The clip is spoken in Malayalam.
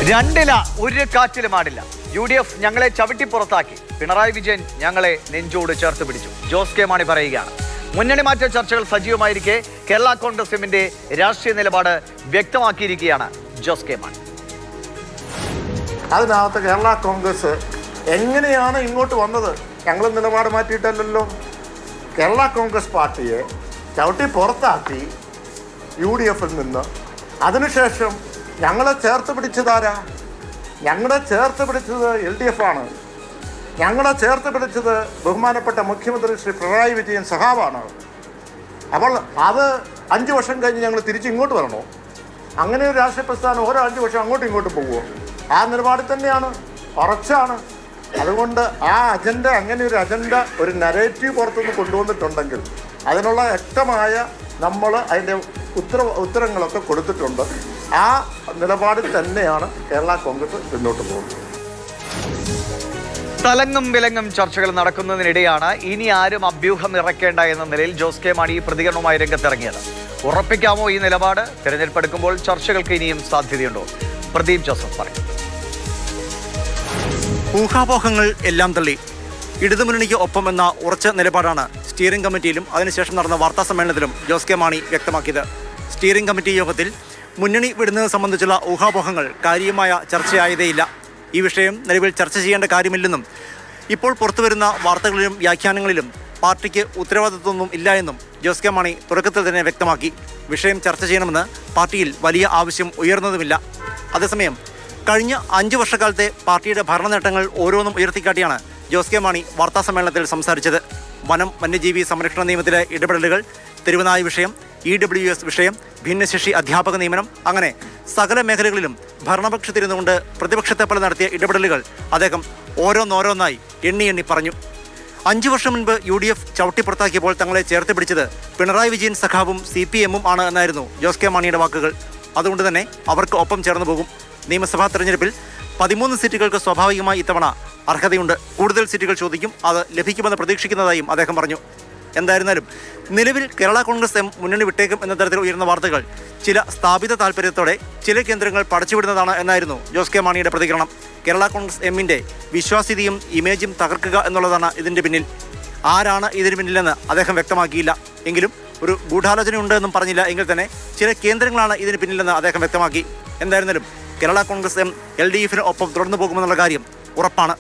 രണ്ടില ഒരു കാറ്റിലും ആടില്ല. UDF ഞങ്ങളെ ചവിട്ടി പുറത്താക്കി. പിണറായി വിജയൻ ഞങ്ങളെ നെഞ്ചോട് ചേർത്ത് പിടിച്ചു. ജോസ് കെ മാണി പറയുകയാണ്. മുന്നണി മാറ്റ ചർച്ചകൾ സജീവമായിരിക്കെ കേരള കോൺഗ്രസ് എമ്മിന്റെ രാഷ്ട്രീയ നിലപാട് വ്യക്തമാക്കിയിരിക്കുകയാണ് ജോസ് കെ മാണി. അതിനകത്ത് കേരള കോൺഗ്രസ് എങ്ങനെയാണ് ഇങ്ങോട്ട് വന്നത്? ഞങ്ങൾ നിലപാട് മാറ്റിയിട്ടല്ലോ. കേരള കോൺഗ്രസ് പാർട്ടിയെ ചവിട്ടി പുറത്താക്കി UDFിൽ നിന്ന്. അതിനുശേഷം ഞങ്ങളെ ചേർത്ത് പിടിച്ചതാരാ? ഞങ്ങളെ ചേർത്ത് പിടിച്ചത് LDF ആണ്. ഞങ്ങളെ ചേർത്ത് പിടിച്ചത് ബഹുമാനപ്പെട്ട മുഖ്യമന്ത്രി ശ്രീ പിണറായി വിജയൻ സഹാവാണ്. അപ്പോൾ അത് 5 വർഷം കഴിഞ്ഞ് ഞങ്ങൾ തിരിച്ച് ഇങ്ങോട്ട് വരണോ? അങ്ങനെ ഒരു രാഷ്ട്രീയ പ്രസ്ഥാനം ഓരോ 5 വർഷം അങ്ങോട്ടും ഇങ്ങോട്ടും പോകുമോ? ആ നിലപാടിൽ തന്നെയാണ്, ഉറച്ചാണ്. അതുകൊണ്ട് ആ അജണ്ട, അങ്ങനെ ഒരു അജണ്ട, ഒരു നരേറ്റീവ് പുറത്തുനിന്ന് കൊണ്ടുവന്നിട്ടുണ്ടെങ്കിൽ അതിനുള്ള വ്യക്തമായ നമ്മൾ അതിൻ്റെ ഉത്തരങ്ങളൊക്കെ കൊടുത്തിട്ടുണ്ട്. ആ നിലപാടിൽ തന്നെയാണ് കേരള കോൺഗ്രസ് മുന്നോട്ട് പോകുന്നത്. തലങ്ങും വിലങ്ങും ചർച്ചകൾ നടക്കുന്നതിനിടെയാണ് ഇനി ആരും അഭ്യൂഹം ഇറക്കേണ്ട എന്ന നിലയിൽ ജോസ് കെ മാണി പ്രതികരണവുമായി രംഗത്തിറങ്ങിയത്. ഉറപ്പിക്കാമോ ഈ നിലപാട്? തെരഞ്ഞെടുപ്പ് എടുക്കുമ്പോൾ ചർച്ചകൾക്ക് ഇനിയും സാധ്യതയുണ്ടോ? പ്രദീപ് ജോസഫ് പറയും. ഊഹാപോഹങ്ങൾ എല്ലാം തള്ളി ഇടതുമുന്നണിക്ക് ഒപ്പം എന്ന ഉറച്ച നിലപാടാണ് സ്റ്റിയറിംഗ് കമ്മിറ്റിയിലും അതിനുശേഷം നടന്ന വാർത്താ സമ്മേളനത്തിലും ജോസ് കെ മാണി വ്യക്തമാക്കിയത്. സ്റ്റിയറിംഗ് കമ്മിറ്റി യോഗത്തിൽ മുന്നണി വിടുന്നത് സംബന്ധിച്ചുള്ള ഊഹാപോഹങ്ങൾ കാര്യമായ ചർച്ചയായതേയില്ല. ഈ വിഷയം നിലവിൽ ചർച്ച ചെയ്യേണ്ട കാര്യമില്ലെന്നും ഇപ്പോൾ പുറത്തുവരുന്ന വാർത്തകളിലും വ്യാഖ്യാനങ്ങളിലും പാർട്ടിക്ക് ഉത്തരവാദിത്വമൊന്നും ഇല്ല എന്നും ജോസ് കെ മാണി തുടക്കത്തിൽ തന്നെ വ്യക്തമാക്കി. വിഷയം ചർച്ച ചെയ്യണമെന്ന് പാർട്ടിയിൽ വലിയ ആവശ്യം ഉയർന്നതുമില്ല. അതേസമയം കഴിഞ്ഞ 5 വർഷക്കാലത്തെ പാർട്ടിയുടെ ഭരണ നേട്ടങ്ങൾ ഓരോന്നും ഉയർത്തിക്കാട്ടിയാണ് ജോസ് കെ മാണി വാർത്താ സമ്മേളനത്തിൽ സംസാരിച്ചത്. വനം വന്യജീവി സംരക്ഷണ നിയമത്തിലെ ഇടപെടലുകൾ, തെരുവുനായ വിഷയം, EWS വിഷയം, ഭിന്നശേഷി അധ്യാപക നിയമനം, അങ്ങനെ സകല മേഖലകളിലും ഭരണപക്ഷത്തിരുന്നുകൊണ്ട് പ്രതിപക്ഷത്തെ പോലെ നടത്തിയ ഇടപെടലുകൾ അദ്ദേഹം ഓരോന്നോരോന്നായി എണ്ണി പറഞ്ഞു. 5 വർഷം മുൻപ് UDF ചവിട്ടിപ്പുറത്താക്കിയപ്പോൾ തങ്ങളെ ചേർത്ത് പിടിച്ചത് പിണറായി വിജയൻ സഖാവും CPM-ഉം ആണ് എന്നായിരുന്നു ജോസ് കെ മാണിയുടെ വാക്കുകൾ. അതുകൊണ്ട് തന്നെ അവർക്ക് ഒപ്പം ചേർന്ന് പോകും. നിയമസഭാ തെരഞ്ഞെടുപ്പിൽ 13 സീറ്റുകൾക്ക് സ്വാഭാവികമായി ഇത്തവണ അർഹതയുണ്ട്. കൂടുതൽ സീറ്റുകൾ ചോദിക്കും, അത് ലഭിക്കുമെന്ന് പ്രതീക്ഷിക്കുന്നതായും അദ്ദേഹം പറഞ്ഞു. എന്തായിരുന്നാലും നിലവിൽ കേരള കോൺഗ്രസ് എം മുന്നണി വിട്ടേക്കും എന്ന തരത്തിൽ ഉയർന്ന വാർത്തകൾ ചില സ്ഥാപിത താല്പര്യത്തോടെ ചില കേന്ദ്രങ്ങൾ പടച്ചുവിടുന്നതാണ് എന്നായിരുന്നു ജോസ് കെ മാണിയുടെ പ്രതികരണം. കേരള കോൺഗ്രസ് എമ്മിൻ്റെ വിശ്വാസ്യതയും ഇമേജും തകർക്കുക എന്നുള്ളതാണ് ഇതിൻ്റെ പിന്നിൽ. ആരാണ് ഇതിന് പിന്നിലെന്ന് അദ്ദേഹം വ്യക്തമാക്കിയില്ല. എങ്കിലും ഒരു ഗൂഢാലോചന ഉണ്ട് എന്നും പറഞ്ഞില്ല എങ്കിൽ തന്നെ ചില കേന്ദ്രങ്ങളാണ് ഇതിന് പിന്നിലെന്ന് അദ്ദേഹം വ്യക്തമാക്കി. എന്തായിരുന്നാലും കേരള കോൺഗ്രസ് എം LDF-ന് ഒപ്പം തുടർന്നു പോകുമെന്നുള്ള കാര്യം ഉറപ്പാണ്.